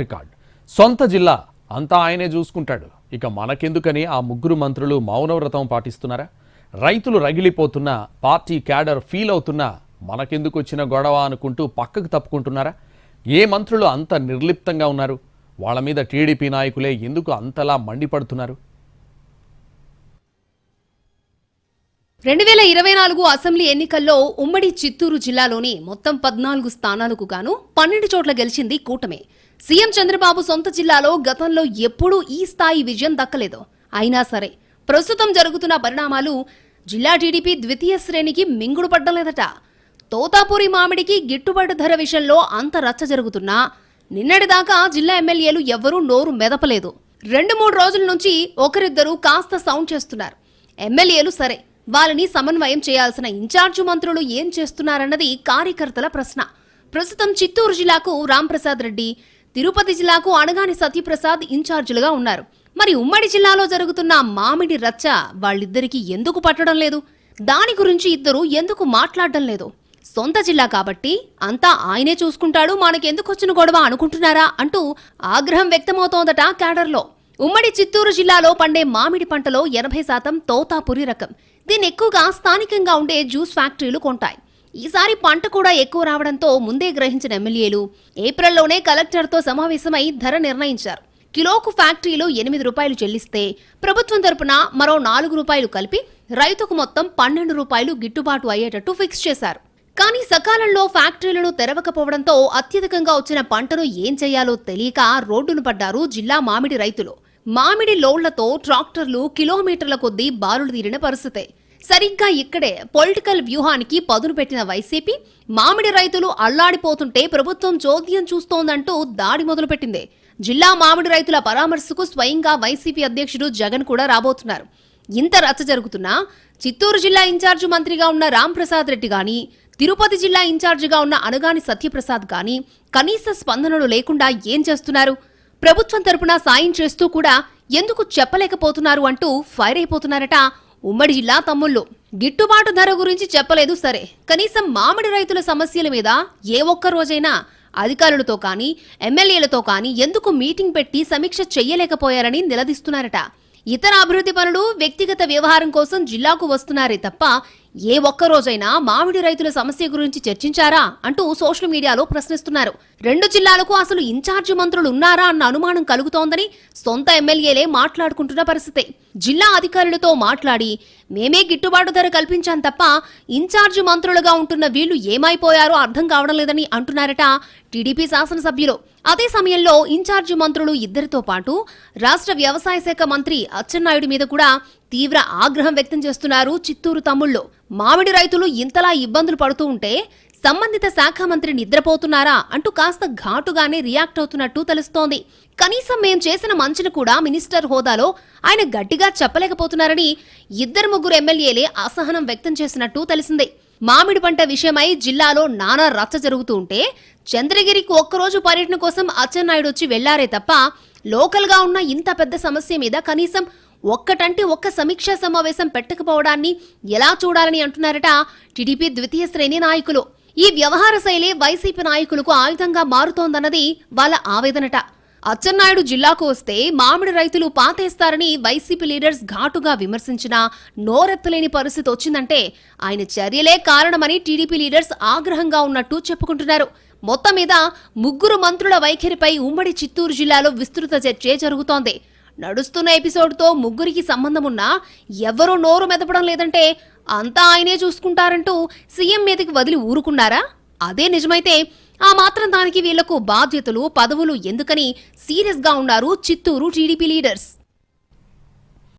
Record సొంత జిల్లా అంతా ఆయనే చూసుకుంటాడు. ఇక మనకెందుకని ఆ ముగ్గురు మంత్రులు మౌనవ్రతం పాటిస్తున్నారా? రైతులు రగిలిపోతున్నా, పార్టీ క్యాడర్ ఫీల్ అవుతున్నా మనకెందుకు వచ్చిన గొడవ అనుకుంటూ పక్కకు తప్పుకుంటున్నారా? ఏ మంత్రులు అంత నిర్లిప్తంగా ఉన్నారు? వాళ్ళ మీద టీడీపీ నాయకులే ఎందుకు అంతలా మండిపడుతున్నారు? 2024 అసెంబ్లీ ఎన్నికల్లో ఉమ్మడి చిత్తూరు జిల్లాలోని మొత్తం 14 స్థానాలకు గాను 12 చోట్ల గెలిచింది కూటమి. సీఎం చంద్రబాబు సొంత జిల్లాలో గతంలో ఎప్పుడూ ఈ స్థాయి విజయం దక్కలేదు. అయినా సరే ప్రస్తుతం జరుగుతున్న పరిణామాలు జిల్లా టీడీపీ ద్వితీయ శ్రేణికి మింగుడు పడ్డలేదట. తోతాపూరి మామిడికి గిట్టుబాటు ధర విషయంలో అంత రచ్చ జరుగుతున్నా నిన్నటిదాకా జిల్లా ఎమ్మెల్యేలు ఎవ్వరూ నోరు మెదపలేదు. 2-3 రోజుల నుంచి ఒకరిద్దరు కాస్త సౌండ్ చేస్తున్నారు. ఎమ్మెల్యేలు సరే, వాళ్ళని సమన్వయం చేయాల్సిన ఇన్ఛార్జి మంత్రులు ఏం చేస్తున్నారన్నది కార్యకర్తల ప్రశ్న. ప్రస్తుతం చిత్తూరు జిల్లాకు రాంప్రసాద్ రెడ్డి, తిరుపతి జిల్లాకు అనగాని సత్యప్రసాద్ ఇన్ఛార్జీలుగా ఉన్నారు. మరి ఉమ్మడి జిల్లాలో జరుగుతున్న మామిడి రచ్చ వాళ్ళిద్దరికీ ఎందుకు పట్టడం లేదు? దాని గురించి ఇద్దరు ఎందుకు మాట్లాడడం లేదు? సొంత జిల్లా కాబట్టి అంతా ఆయనే చూసుకుంటాడు, మనకెందుకు వచ్చిన గొడవ అనుకుంటున్నారా అంటూ ఆగ్రహం వ్యక్తమవుతోందట క్యాడర్లో. ఉమ్మడి చిత్తూరు జిల్లాలో పండే మామిడి పంటలో 80% తోతాపురి రకం. దీన్ని ఎక్కువగా స్థానికంగా ఉండే జ్యూస్ ఫ్యాక్టరీలు కొంటాయి. ఈసారి పంట కూడా ఎక్కువ రావడంతో ముందే గ్రహించిన ఎమ్మెల్యేలు ఏప్రిల్లోనే కలెక్టర్తో సమావేశమై ధర నిర్ణయించారు. కిలోకు ఫ్యాక్టరీలో 8 రూపాయలు చెల్లిస్తే ప్రభుత్వం తరపున మరో 4 రూపాయలు కలిపి రైతుకు మొత్తం 12 రూపాయలు గిట్టుబాటు అయ్యేటట్టు ఫిక్స్ చేశారు. కానీ సకాలంలో ఫ్యాక్టరీలను తెరవకపోవడంతో అత్యధికంగా వచ్చిన పంటను ఏం చేయాలో తెలియక రోడ్డును పడ్డారు జిల్లా మామిడి రైతులు. మామిడి లోళ్లతో ట్రాక్టర్లు కిలోమీటర్ల కొద్దీ బారులు తీరిన పరిస్థితే. సరిగ్గా ఇక్కడే పొలిటికల్ వ్యూహానికి పదును పెట్టిన వైసీపీ మామిడి రైతులు అల్లాడిపోతుంటే ప్రభుత్వం చోద్యం చూస్తోందంటూ దాడి మొదలుపెట్టింది. జిల్లా మామిడి రైతుల పరామర్శకు స్వయంగా వైసీపీ అధ్యక్షుడు జగన్ కూడా రాబోతున్నారు. ఇంత రచ్చ జరుగుతున్నా చిత్తూరు జిల్లా ఇన్ఛార్జి మంత్రిగా ఉన్న రాంప్రసాద్ రెడ్డి గాని, తిరుపతి జిల్లా ఇన్ఛార్జిగా ఉన్న అనగాని సత్యప్రసాద్ గాని కనీస స్పందనలు లేకుండా ఏం చేస్తున్నారు? ప్రభుత్వం తరపున సాయం చేస్తూ కూడా ఎందుకు చెప్పలేకపోతున్నారు అంటూ ఫైర్ అయిపోతున్నారట ఉమ్మడి జిల్లా తమ్ముళ్ళు. గిట్టుబాటు ధర గురించి చెప్పలేదు సరే, కనీసం మామిడి రైతుల సమస్యల మీద ఏ ఒక్క రోజైనా అధికారులతో కానీ ఎమ్మెల్యేలతో కానీ ఎందుకు మీటింగ్ పెట్టి సమీక్ష చెయ్యలేకపోయారని నిలదీస్తున్నారట. ఇతర అభివృద్ధి పనులు, వ్యక్తిగత వ్యవహారం కోసం జిల్లాకు వస్తున్నారే తప్ప ఏ ఒక్క రోజైనా మామిడి రైతుల సమస్య గురించి చర్చించారా అంటూ సోషల్ మీడియాలో ప్రశ్నిస్తున్నారు. 2 జిల్లాలకు అసలు ఇన్ఛార్జి మంత్రులు ఉన్నారా అన్న అనుమానం కలుగుతోందని సొంత ఎమ్మెల్యేలే మాట్లాడుకుంటున్న పరిస్థితి. జిల్లా అధికారులతో మాట్లాడి మేమే గిట్టుబాటు ధర కల్పించాం తప్ప ఇన్ఛార్జి మంత్రులుగా ఉంటున్న వీళ్లు ఏమైపోయారో అర్థం కావడం లేదని అంటున్నారట టీడీపీ శాసనసభ్యులు. అదే సమయంలో ఇన్ఛార్జి మంత్రులు ఇద్దరితో పాటు రాష్ట్ర వ్యవసాయ శాఖ మంత్రి అచ్చెన్నాయుడు మీద కూడా తీవ్ర ఆగ్రహం వ్యక్తం చేస్తున్నారు చిత్తూరు తమ్ముళ్ళు. మామిడి రైతులు ఇంతలా ఇబ్బందులు పడుతూ ఉంటే సంబంధిత శాఖ మంత్రి నిద్రపోతున్నారా అంటూ కాస్త ఘాటుగానే రియాక్ట్ అవుతున్నట్టు తెలుస్తోంది. కనీసం మేం చేసిన మంచిని కూడా మినిస్టర్ హోదాలో ఆయన గట్టిగా చెప్పలేకపోతున్నారని 2-3 ఎమ్మెల్యేలే అసహనం వ్యక్తం చేసినట్టు తెలిసింది. మామిడి పంట విషయమై జిల్లాలో నానా రచ్చ జరుగుతూ ఉంటే చంద్రగిరికి ఒక్కరోజు పర్యటన కోసం అచ్చెన్నాయుడు వచ్చి వెళ్లారే తప్ప లోకల్గా ఉన్న ఇంత పెద్ద సమస్య మీద కనీసం ఒక్క సమీక్షా సమావేశం పెట్టకపోవడాన్ని ఎలా చూడాలని అంటున్నారట టీడీపీ ద్వితీయ శ్రేణి నాయకులు. ఈ వ్యవహార శైలి వైసీపీ నాయకులకు ఆయుధంగా మారుతోందన్నది వాళ్ళ ఆవేదనట. అచ్చెన్నాయుడు జిల్లాకు వస్తే మామిడి రైతులు పాతేస్తారని వైసీపీ లీడర్స్ ఘాటుగా విమర్శించినా నోరెత్తలేని పరిస్థితి వచ్చిందంటే ఆయన చర్యలే కారణమని టీడీపీ లీడర్స్ ఆగ్రహంగా ఉన్నట్టు చెప్పుకుంటున్నారు. మొత్తం మీద ముగ్గురు మంత్రుల వైఖరిపై ఉమ్మడి చిత్తూరు జిల్లాలో విస్తృత చర్చే జరుగుతోంది. నడుస్తున్న ఎపిసోడ్తో ముగ్గురికి సంబంధమున్నా ఎవరూ నోరు మెదపడం లేదంటే అంతా ఆయనే చూసుకుంటారంటూ సీఎం మీదకి వదిలి ఊరుకున్నారా? అదే నిజమైతే ఆ మాత్రం దానికి వీళ్లకు బాధ్యతలు, పదవులు ఎందుకని సీరియస్గా ఉన్నారు చిత్తూరు టీడీపీ లీడర్స్.